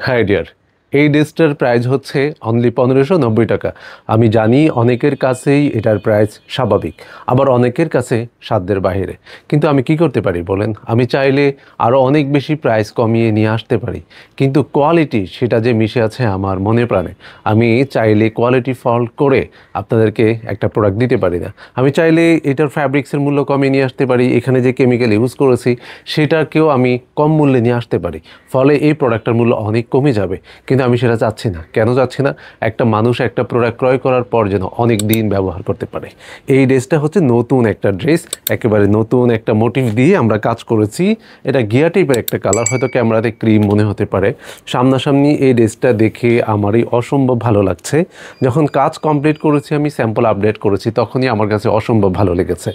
High deer, এই ড্রেসটার price হচ্ছে অনলি 1590 টাকা। আমি জানি অনেকের কাছেই এটার প্রাইস স্বাভাবিক, আবার অনেকের কাছে সাধ্যের বাইরে। কিন্তু আমি কি করতে পারি বলেন? আমি চাইলে আরও অনেক বেশি প্রাইস কমিয়ে নিয়ে আসতে পারি, কিন্তু কোয়ালিটি সেটা যে মিশে আছে আমার মনে প্রাণে। আমি চাইলে কোয়ালিটি ফল্ট করে আপনাদেরকে একটা প্রোডাক্ট দিতে পারি না। আমি চাইলে এটার ফ্যাব্রিক্সের মূল্য কমিয়ে নিয়ে আসতে পারি, এখানে যে কেমিক্যাল ইউজ করেছি সেটাকেও আমি কম মূল্যে নিয়ে আসতে পারি, ফলে এই প্রোডাক্টটার মূল্য অনেক কমে যাবে। কিন্তু আমি সেটা চাচ্ছি না। কেন চাচ্ছি না? একটা মানুষ একটা প্রোডাক্ট ক্রয় করার পর যেন অনেক দিন ব্যবহার করতে পারে। এই ড্রেসটা হচ্ছে নতুন একটা ড্রেস, একেবারে নতুন একটা মোটিভ দিয়ে আমরা কাজ করেছি। এটা গিয়া টাইপের একটা কালার, হয়তো ক্যামেরাতে ক্রিম মনে হতে পারে। সামনাসামনি এই ড্রেসটা দেখে আমারই অসম্ভব ভালো লাগছে। যখন কাজ কমপ্লিট করেছি, আমি স্যাম্পল আপডেট করেছি, তখনই আমার কাছে অসম্ভব ভালো লেগেছে।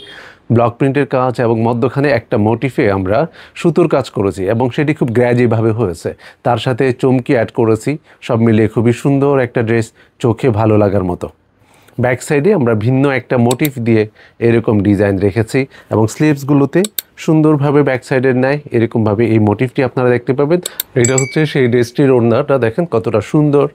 ব্লক প্রিন্টের কাজ এবং মধ্যখানে একটা মোটিফে আমরা সুতোর কাজ করেছি এবং সেটি খুব গ্র্যাজিভাবে হয়েছে। তার সাথে চমকি অ্যাড করেছি। সব মিলিয়ে খুবই সুন্দর একটা ড্রেস, চোখে ভালো লাগার মতো। ব্যাক সাইডে আমরা ভিন্ন একটা মোটিফ দিয়ে এরকম ডিজাইন রেখেছি এবং স্লিভসগুলোতে সুন্দরভাবে ব্যাক সাইডের ন্যায় এরকমভাবে এই মোটিফটি আপনারা দেখতে পাবেন। এটা হচ্ছে সেই ড্রেসটির ওড়নাটা, দেখেন কতটা সুন্দর।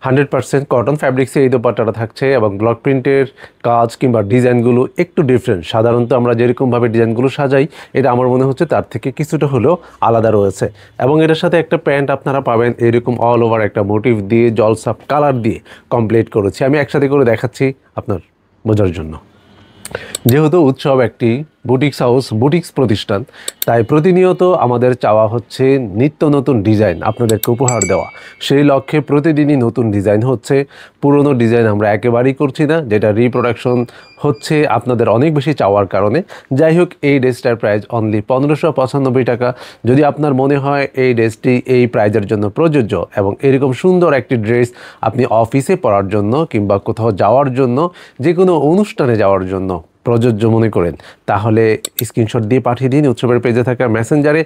100% কটন ফ্যাব্রিক্সে এই দোপাট্টাটা থাকছে এবং ব্লক প্রিন্টের কাজ কিংবা ডিজাইনগুলো একটু ডিফারেন্ট। সাধারণত আমরা যেরকমভাবে ডিজাইনগুলো সাজাই, এটা আমার মনে হচ্ছে তার থেকে কিছুটা হলেও আলাদা রয়েছে। এবং এটার সাথে একটা প্যান্ট আপনারা পাবেন এরকম অল ওভার একটা মোটিভ দিয়ে, জলসাপ কালার দিয়ে কমপ্লিট করেছি। আমি একসাথে করে দেখাচ্ছি আপনার বোঝার জন্য। যেহেতু উৎসব একটি বুটিক্স হাউস, বুটিক্স প্রতিষ্ঠান, তাই প্রতিনিয়ত আমাদের চাওয়া হচ্ছে নিত্য নতুন ডিজাইন আপনাদেরকে উপহার দেওয়া। সেই লক্ষ্যে প্রতিদিনই নতুন ডিজাইন হচ্ছে। পুরনো ডিজাইন আমরা একেবারেই করছি না, যেটা রিপ্রোডাকশন হচ্ছে আপনাদের অনেক বেশি চাওয়ার কারণে। যাই হোক, এই ড্রেসটার প্রাইস অনলি 1595 টাকা। যদি আপনার মনে হয় এই ড্রেসটি এই প্রাইজের জন্য প্রযোজ্য এবং এরকম সুন্দর একটি ড্রেস আপনি অফিসে পরার জন্য কিংবা কোথাও যাওয়ার জন্য, যে কোনো অনুষ্ঠানে যাওয়ার জন্য প্রযোজ্য মনে করেন, তাহলে স্ক্রিনশট দিয়ে পাঠিয়ে দিন উৎসবের পেজে থাকা মেসেঞ্জারে,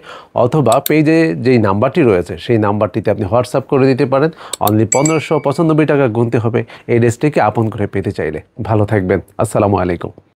অথবা পেজে যেই নাম্বারটি রয়েছে সেই নাম্বারটিতে আপনি হোয়াটসঅ্যাপ করে দিতে পারেন। অনলি 1595 টাকা গুনতে হবে এই ড্রেসটিকে আপন করে পেতে চাইলে। ভালো থাকবেন। আসসালামু আলাইকুম।